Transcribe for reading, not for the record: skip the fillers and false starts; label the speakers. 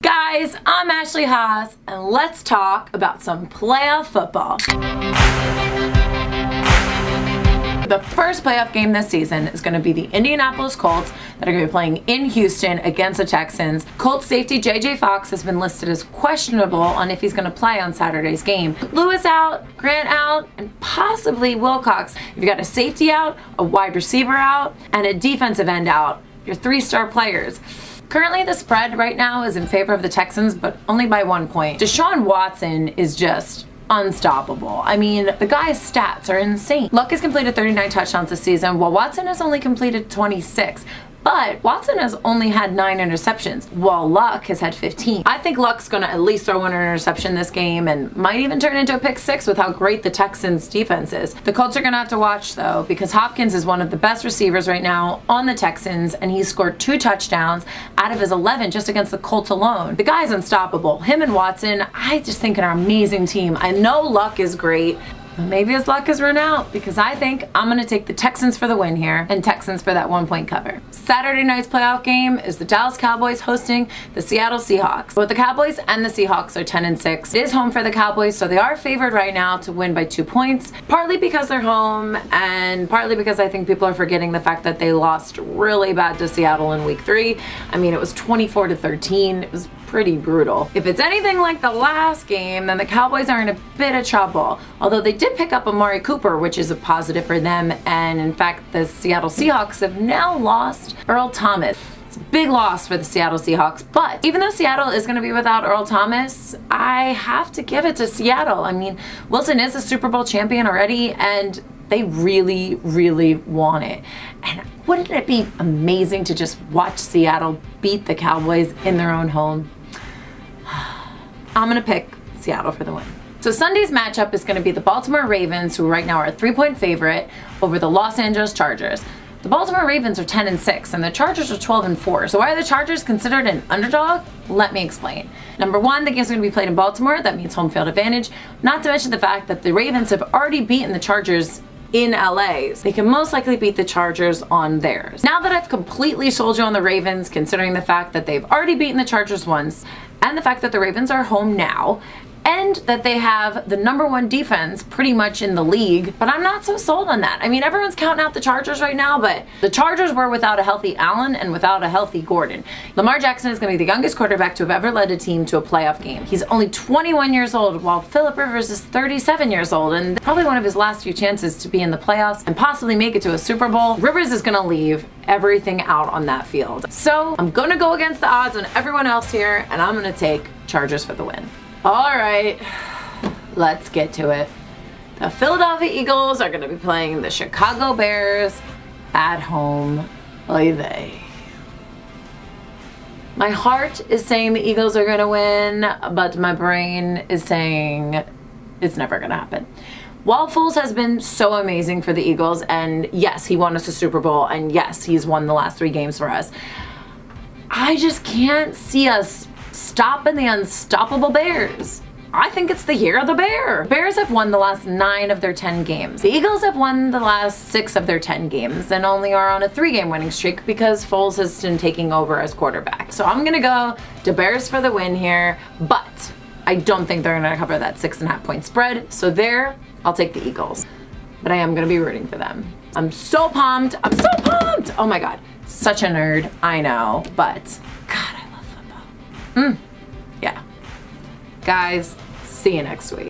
Speaker 1: Guys, I'm Ashley Haas, and let's talk about some playoff football. The first playoff game this season is going to be the Indianapolis Colts that are going to be playing in Houston against the Texans. Colts safety J.J. Fox has been listed as questionable on if he's going to play on Saturday's game. Lewis out, Grant out, and possibly Wilcox. You've got a safety out, a wide receiver out, and a defensive end out. Your three-star players. Currently, the spread right now is in favor of the Texans, but only by 1 point. Deshaun Watson is just unstoppable. I mean, the guy's stats are insane. Luck has completed 39 touchdowns this season, while Watson has only completed 26. But Watson has only had 9 interceptions, while Luck has had 15. I think Luck's going to at least throw 1 interception this game and might even turn into a pick 6 with how great the Texans' defense is. The Colts are going to have to watch, though, because Hopkins is one of the best receivers right now on the Texans, and he's scored 2 touchdowns out of his 11 just against the Colts alone. The guy's unstoppable. Him and Watson, I just think are an amazing team. I know Luck is great. Maybe his luck has run out, because I think I'm going to take the Texans for the win here and Texans for that 1-point cover. Saturday night's playoff game is the Dallas Cowboys hosting the Seattle Seahawks. Both the Cowboys and the Seahawks are 10-6. It is home for the Cowboys, so they are favored right now to win by 2 points, partly because they're home and partly because I think people are forgetting the fact that they lost really bad to Seattle in week 3. I mean, it was 24-13. It was pretty brutal. If it's anything like the last game, then the Cowboys are in a bit of trouble. Although they did pick up Amari Cooper, which is a positive for them, and in fact, the Seattle Seahawks have now lost Earl Thomas. It's a big loss for the Seattle Seahawks, but even though Seattle is going to be without Earl Thomas, I have to give it to Seattle. I mean, Wilson is a Super Bowl champion already, and they really, really want it. And wouldn't it be amazing to just watch Seattle beat the Cowboys in their own home? I'm going to pick Seattle for the win. So Sunday's matchup is going to be the Baltimore Ravens, who right now are a 3-point favorite, over the Los Angeles Chargers. The Baltimore Ravens are 10-6, and the Chargers are 12-4. So why are the Chargers considered an underdog? Let me explain. Number one, the game's going to be played in Baltimore. That means home field advantage. Not to mention the fact that the Ravens have already beaten the Chargers in LA. They can most likely beat the Chargers on theirs. Now that I've completely sold you on the Ravens, considering the fact that they've already beaten the Chargers once, and the fact that the Ravens are home now, and that they have the #1 defense pretty much in the league, but I'm not so sold on that. I mean, everyone's counting out the Chargers right now, but the Chargers were without a healthy Allen and without a healthy Gordon. Lamar Jackson is going to be the youngest quarterback to have ever led a team to a playoff game. He's only 21 years old, while Phillip Rivers is 37 years old, and probably one of his last few chances to be in the playoffs and possibly make it to a Super Bowl. Rivers is going to leave everything out on that field. So I'm going to go against the odds on everyone else here, and I'm going to take Chargers for the win. All right, let's get to it. The Philadelphia Eagles are going to be playing the Chicago Bears at home. Oy vey. My heart is saying the Eagles are going to win, but my brain is saying it's never going to happen. While Foles has been so amazing for the Eagles, and yes, he won us a Super Bowl, and yes, he's won the last 3 games for us, I just can't see us stopping the unstoppable Bears. I think it's the year of the Bear. Bears have won the last 9 of their 10 games. The Eagles have won the last 6 of their 10 games and only are on a 3-game winning streak because Foles has been taking over as quarterback. So I'm gonna go to Bears for the win here, but I don't think they're gonna cover that 6.5-point spread. So there, I'll take the Eagles. But I am gonna be rooting for them. I'm so pumped. I'm so pumped. Oh my God, such a nerd, I know, but God, I love football. Yeah. Guys, see you next week.